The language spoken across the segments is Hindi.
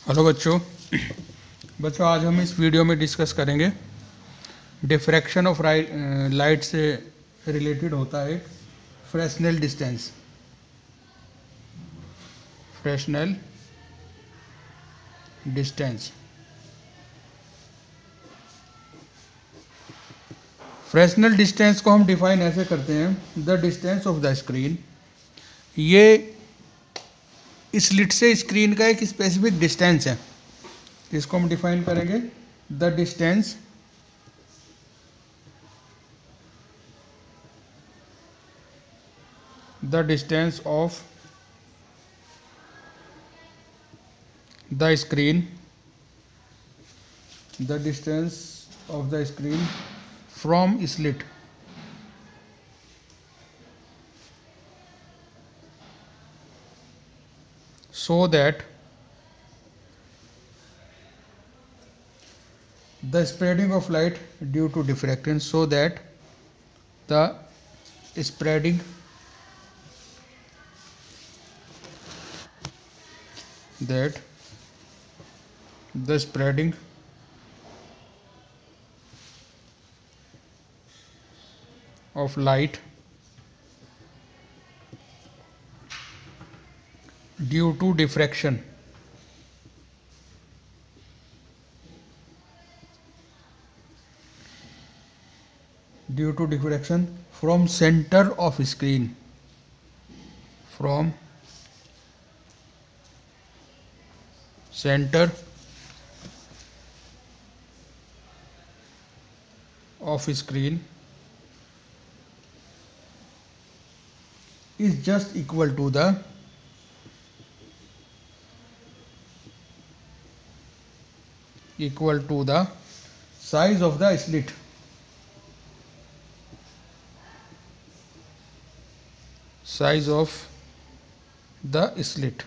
हेलो बच्चों आज हम इस वीडियो में डिस्कस करेंगे डिफ्रैक्शन ऑफ लाइट से रिलेटेड होता है एक Fresnel distance. Fresnel distance Fresnel distance को हम डिफाइन ऐसे करते हैं, the distance of the screen. ये स्लिट से स्क्रीन का एक स्पेसिफिक डिस्टेंस है, इसको हम डिफाइन करेंगे the distance of the screen, the distance of the screen from slit so that the spreading of light due to diffraction, so that the spreading of light due to diffraction from center of screen, from center of screen is just equal to the size of the slit, size of the slit.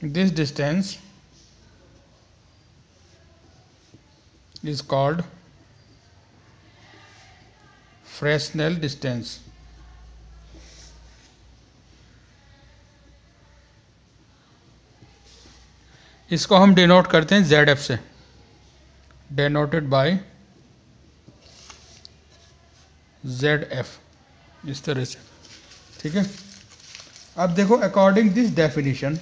This distance is called Fresnel distance. इसको हम डिनोट करते हैं ZF से, डिनोटेड बाय ZF, इस तरह से। ठीक है, अब देखो according this definition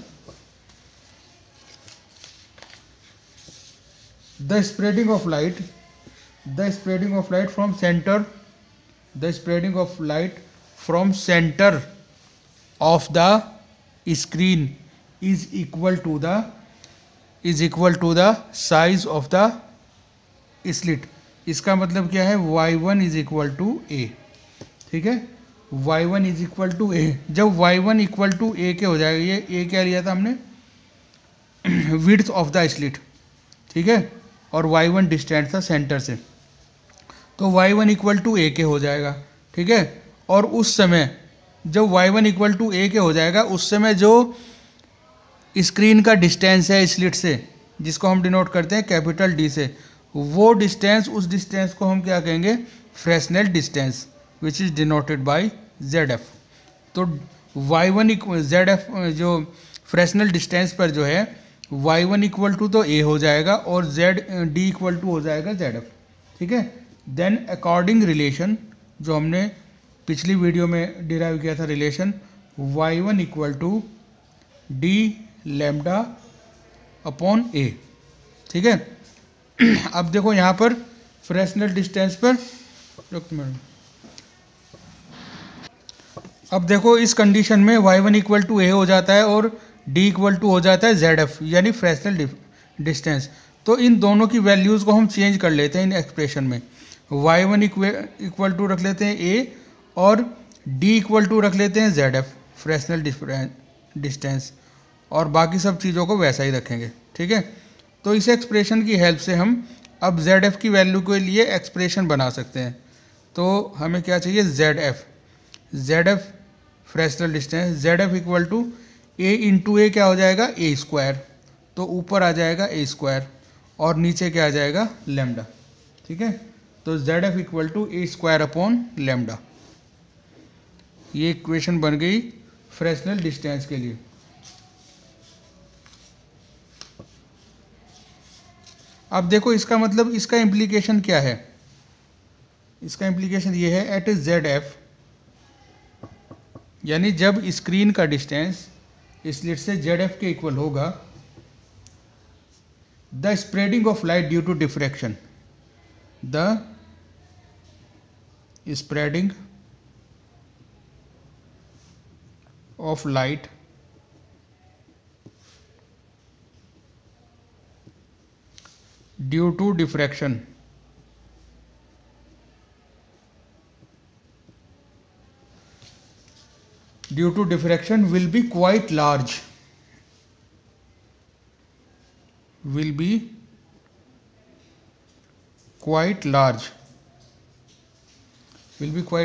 the spreading of light from centre of the screen is equal to the size of the slit. इसका मतलब क्या है, y1 is equal to a। ठीक है, y1 is equal to a। जब y1 equal to a के हो जाएगा, ये a क्या लिया था हमने, width of the slit। ठीक है, और y1 डिस्टेंस था सेंटर से, तो y1 equal to a के हो जाएगा। ठीक है, और उस समय जब y1 equal to a के हो जाएगा, उस समय जो स्क्रीन का डिस्टेंस है स्लिट से, जिसको हम डिनोट करते हैं कैपिटल D से, वो डिस्टेंस, उस डिस्टेंस को हम क्या कहेंगे, Fresnel distance, which is denoted by ZF। तो y1 ZF जो फ्रेस्नेल डिस्टेंस पर जो है y1 इक्वल टू तो a हो जाएगा और D इक्वल टू हो जाएगा ZF। ठीक है, देन अकॉर्डिंग रिलेशन जो हमने पिछली वीडियो में डिराइव किया था, relation y1 equal to D lambda upon a। ठीक है, अब देखो यहाँ पर फ्रेस्नेल डिस्टेंस पर, अब देखो इस कंडीशन में y1 इक्वल टू a हो जाता है और d इक्वल टू हो जाता है ZF, यानी फ्रेस्नेल डिस्टेंस। तो इन दोनों की वैल्यूज़ को हम चेंज कर लेते हैं इन एक्सप्रेशन में, y1 इक्वल टू रख लेते हैं a और d इक्वल टू रख लेते हैं ZF, फ्रेस्नेल डिस्टेंस, और बाकी सब चीज़ों को वैसा ही रखेंगे। ठीक है, तो इस एक्सप्रेशन की हेल्प से हम अब ZF की वैल्यू के लिए एक्सप्रेशन बना सकते हैं। तो हमें क्या चाहिए, ZF Fresnel distance, ZF equal to a into a क्या हो जाएगा, a स्क्वायर, तो ऊपर आ जाएगा a स्क्वायर और नीचे क्या आ जाएगा, लैम्डा। ठीक है, तो ZF equal to a square upon lambda. ये इक्वेशन बन गई फ्रेस्नेल डिस्टेंस के लिए। अब देखो इसका मतलब, इसका इम्प्लीकेशन क्या है? इसका इम्प्लीकेशन ये है एट जेड एफ, यानी जब स्क्रीन का डिस्टेंस स्लिट से जेड एफ के इक्वल होगा, the spreading of light due to diffraction, the spreading of light due to diffraction will be quite large, will be quite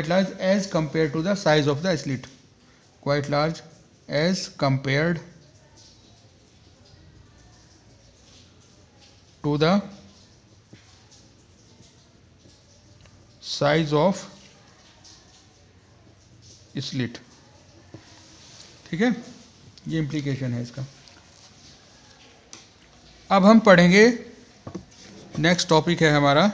large as compared to the size of the slit, quite large as compared to the size of slit। ठीक है, ये इम्प्लीकेशन है इसका। अब हम पढ़ेंगे, नेक्स्ट टॉपिक है हमारा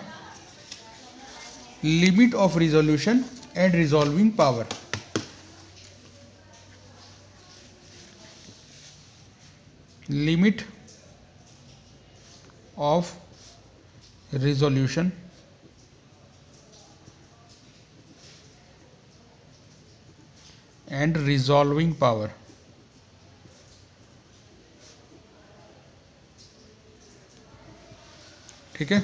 limit of resolution and resolving power. Limit of resolution and resolving power. ठीक है,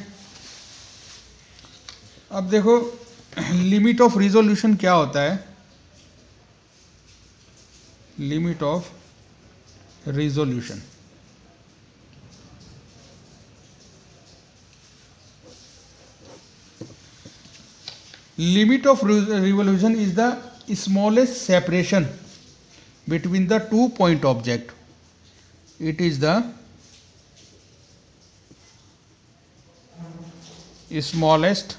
अब देखो लिमिट ऑफ रिजोल्यूशन क्या होता है। Limit of resolution, limit of revolution is the smallest separation between the 2 point object. It is the smallest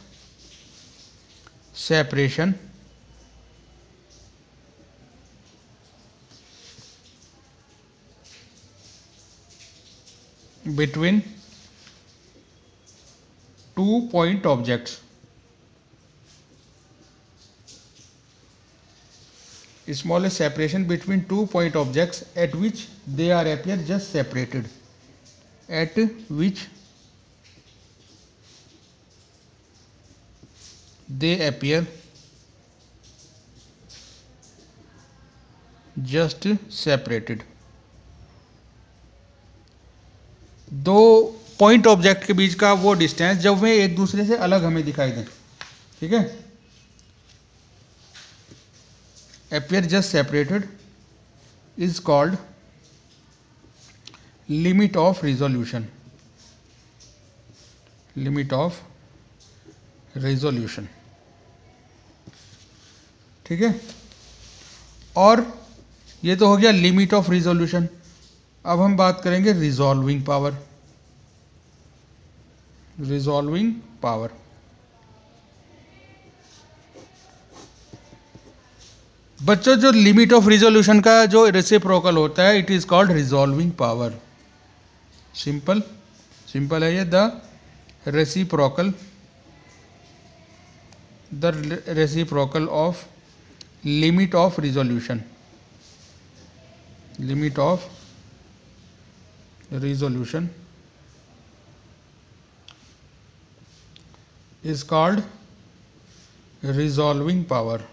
separation between 2 point objects. Smallest separation between 2 point objects at which they are appear just separated, at which they appear just separated। दो पॉइंट ऑब्जेक्ट के बीच का वो डिस्टेंस जब वे एक दूसरे से अलग हमें दिखाई दें, ठीक है, appear just separated is called limit of resolution। limit of resolution, ठीक है। और ये तो हो गया लिमिट ऑफ रिजोल्यूशन। अब हम बात करेंगे रिजॉल्विंग पावर। रिजॉल्विंग पावर, बच्चों जो लिमिट ऑफ रिजोल्यूशन का जो रेसिप्रोकल होता है, it is called resolving power. Simple simple है ये, the reciprocal of limit of resolution. Limit of resolution is called resolving power.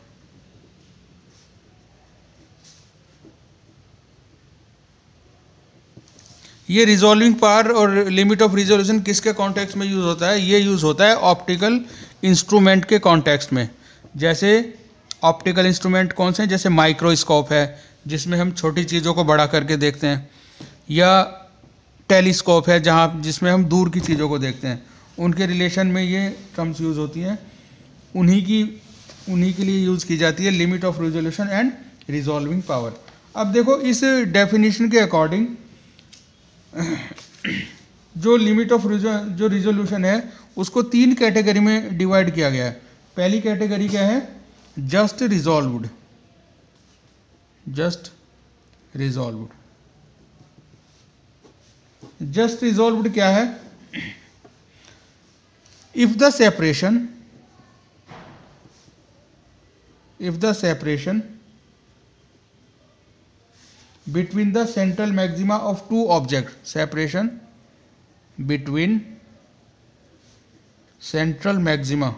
ये रिजॉल्विंग पावर और लिमिट ऑफ रिजोल्यूशन किसके कॉन्टेक्स्ट में यूज़ होता है? ये यूज़ होता है ऑप्टिकल इंस्ट्रूमेंट के कॉन्टेक्स्ट में। जैसे ऑप्टिकल इंस्ट्रूमेंट कौन से हैं? जैसे माइक्रोस्कोप है जिसमें हम छोटी चीज़ों को बड़ा करके देखते हैं, या टेलीस्कोप है जिसमें हम दूर की चीज़ों को देखते हैं। उनके रिलेशन में ये टर्म्स यूज़ होती हैं, उन्हीं के लिए यूज़ की जाती है limit of resolution and resolving power. अब देखो इस डेफिनेशन के अकॉर्डिंग जो लिमिट ऑफ जो रिजोल्यूशन है उसको 3 कैटेगरी में डिवाइड किया गया है। पहली कैटेगरी क्या है? Just resolved. Just resolved. Just resolved क्या है? If the separation between the central maxima of two objects, separation between central maxima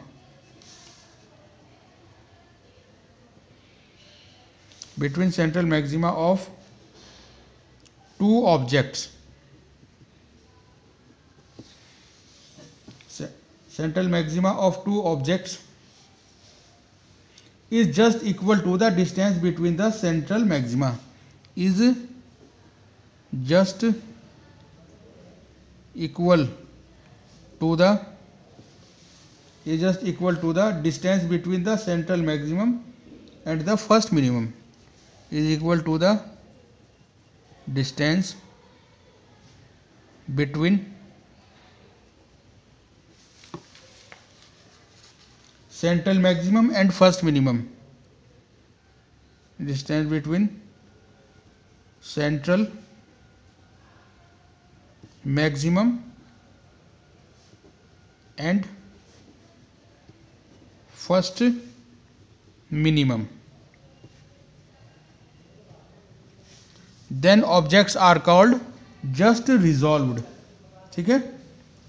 of two objects, central maxima of two objects is just equal to the distance between the central maxima, is just equal to the distance between the central maximum and the first minimum, is equal to the distance between central maximum and first minimum, distance between central maximum and first minimum. Then objects are called just resolved. ठीक है,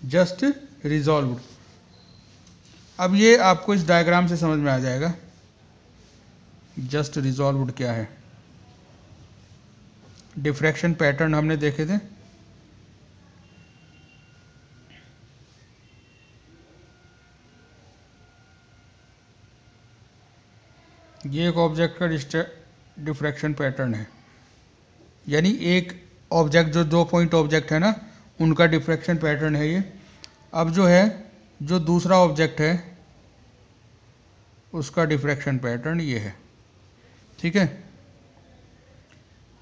just resolved. अब ये आपको इस डायग्राम से समझ में आ जाएगा जस्ट रिजॉल्व्ड क्या है। डिफ्रैक्शन पैटर्न हमने देखे थे, ये एक ऑब्जेक्ट का डिफ्रैक्शन पैटर्न है, यानी एक ऑब्जेक्ट जो 2 पॉइंट ऑब्जेक्ट है ना, उनका डिफ्रैक्शन पैटर्न है ये। अब जो है, जो दूसरा ऑब्जेक्ट है उसका डिफ्रैक्शन पैटर्न ये है। ठीक है,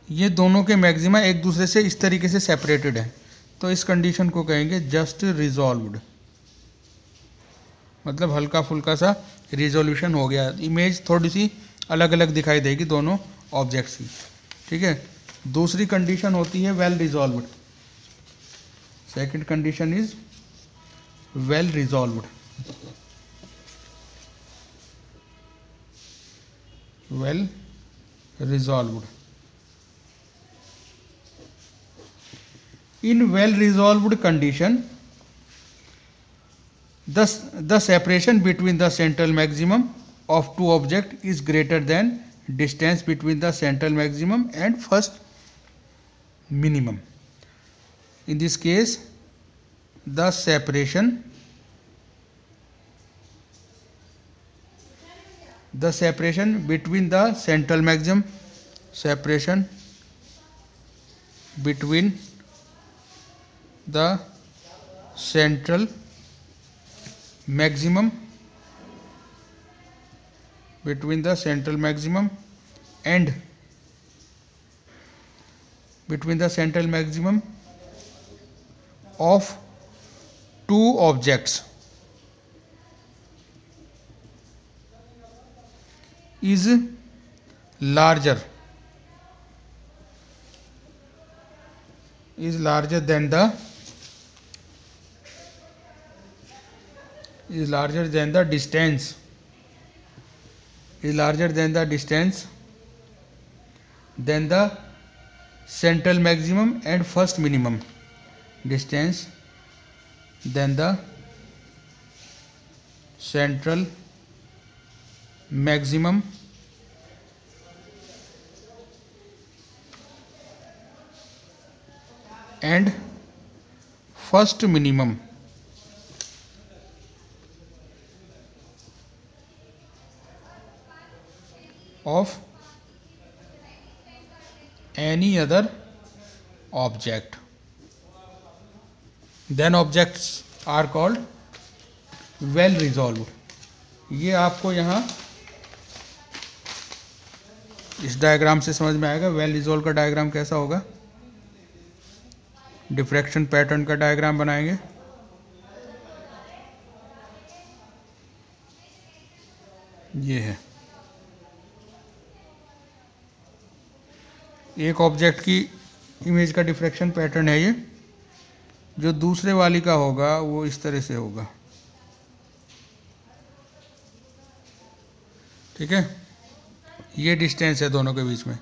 ये दोनों के मैक्सिमा एक दूसरे से इस तरीके से सेपरेटेड है, तो इस कंडीशन को कहेंगे जस्ट रिजॉल्व्ड, मतलब हल्का फुल्का सा रिजोल्यूशन हो गया। इमेज थोड़ी सी अलग अलग दिखाई देगी दोनों ऑब्जेक्ट्स की। ठीक है, दूसरी कंडीशन होती है well resolved. Second condition is well resolved. Well resolved. In well resolved condition, the separation between the central maximum of two objects is greater than distance between the central maximum and first minimum. In this case, the separation between the central maximum, between the central maximum and of two objects is larger than the distance than the central maximum and first minimum, distance than the central maximum and first minimum of any other object. Then objects are called well resolved. ये आपको यहाँ इस डायग्राम से समझ में आएगा वेल रिजॉल्व का डायग्राम कैसा होगा। डिफ्रैक्शन पैटर्न का डायग्राम बनाएंगे। ये है, एक ऑब्जेक्ट की इमेज का डिफ्रैक्शन पैटर्न है ये, जो दूसरे वाली का होगा वो इस तरह से होगा, ठीक है। ये डिस्टेंस है दोनों के बीच में।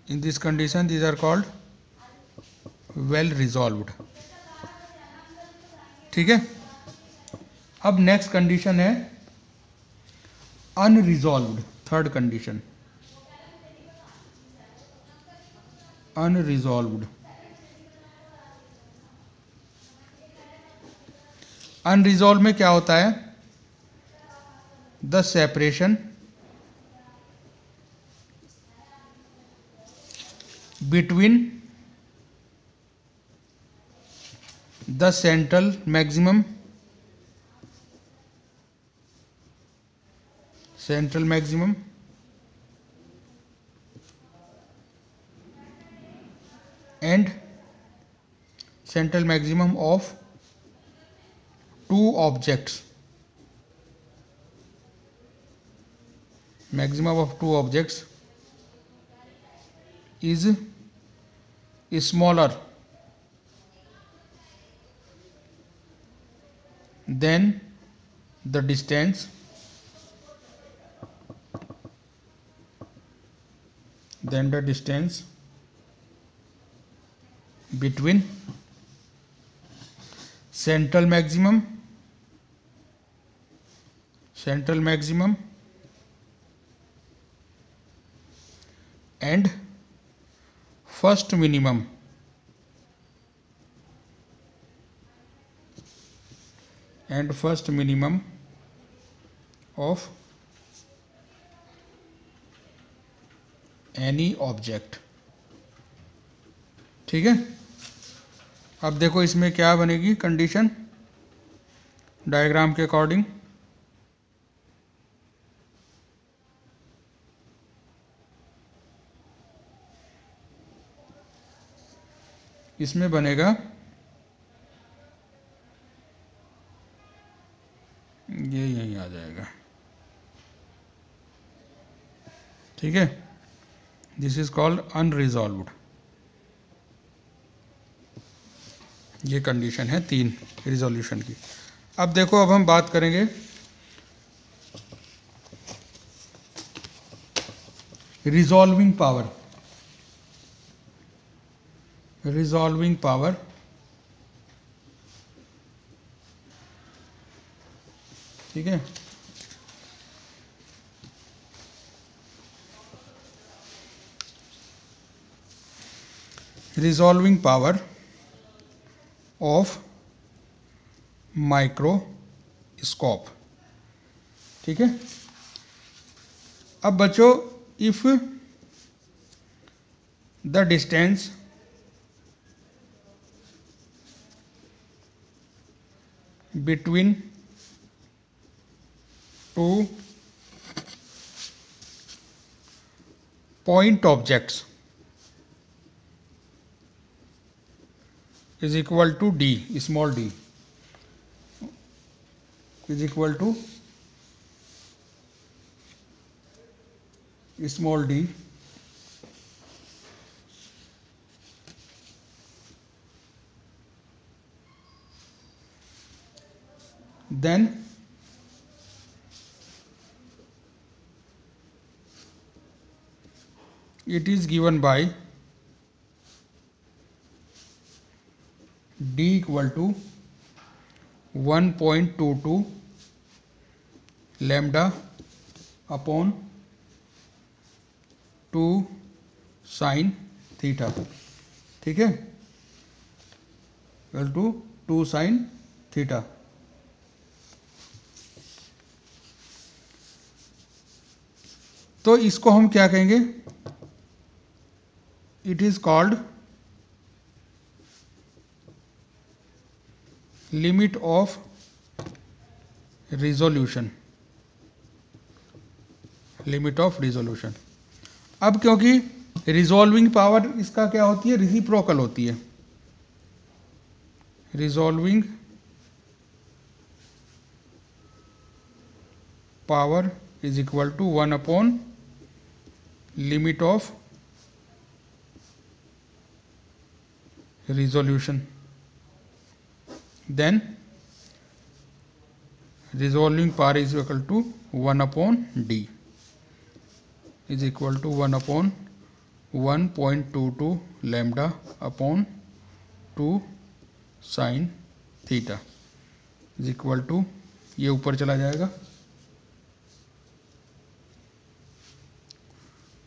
In this condition these are called well resolved, ठीक है। अब नेक्स्ट कंडीशन है unresolved, third condition unresolved. Unresolve में क्या होता है, the separation between the central maximum and central maximum of two objects, maximum of two objects is smaller than the distance between central maximum and first minimum of any object, ठीक है। अब देखो इसमें क्या बनेगी कंडीशन डायग्राम के अकॉर्डिंग। इसमें बनेगा ये यहीं आ जाएगा, ठीक है। This is called unresolved. ये कंडीशन है 3 रिजोल्यूशन की। अब देखो, अब हम बात करेंगे रिजॉल्विंग पावर। ठीक है। रिजॉल्विंग पावर ऑफ माइक्रोस्कोप, ठीक है। अब बच्चों, if the distance between two point objects is equal to d, small d is equal to small d, then it is given by d equal to 1.22 lambda upon 2 sin theta, ठीक है, इक्वल टू 2 sin थीटा। तो इसको हम क्या कहेंगे, it is called limit of resolution, अब क्योंकि रिजॉल्विंग पावर इसका क्या होती है, रेसिप्रोकल होती है। Resolving power is equal to 1 upon limit of resolution, then resolving power is equal to 1 upon d is equal to 1 upon 1.22 lambda upon 2 sin theta is equal to, ये ऊपर चला जाएगा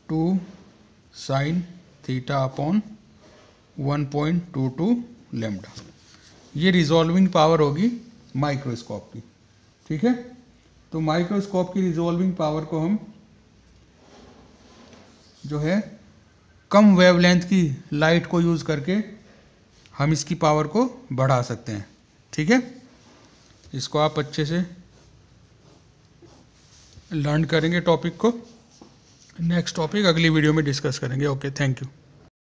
2 sin थीटा अपॉन 1.22 लैम्डा। ये रिजॉल्विंग पावर होगी माइक्रोस्कोप की, ठीक है। तो माइक्रोस्कोप की रिजॉल्विंग पावर को हम जो है कम वेवलेंथ की लाइट को यूज़ करके हम इसकी पावर को बढ़ा सकते हैं, ठीक है। इसको आप अच्छे से लर्न करेंगे टॉपिक को। नेक्स्ट टॉपिक अगली वीडियो में डिस्कस करेंगे। Okay, thank you.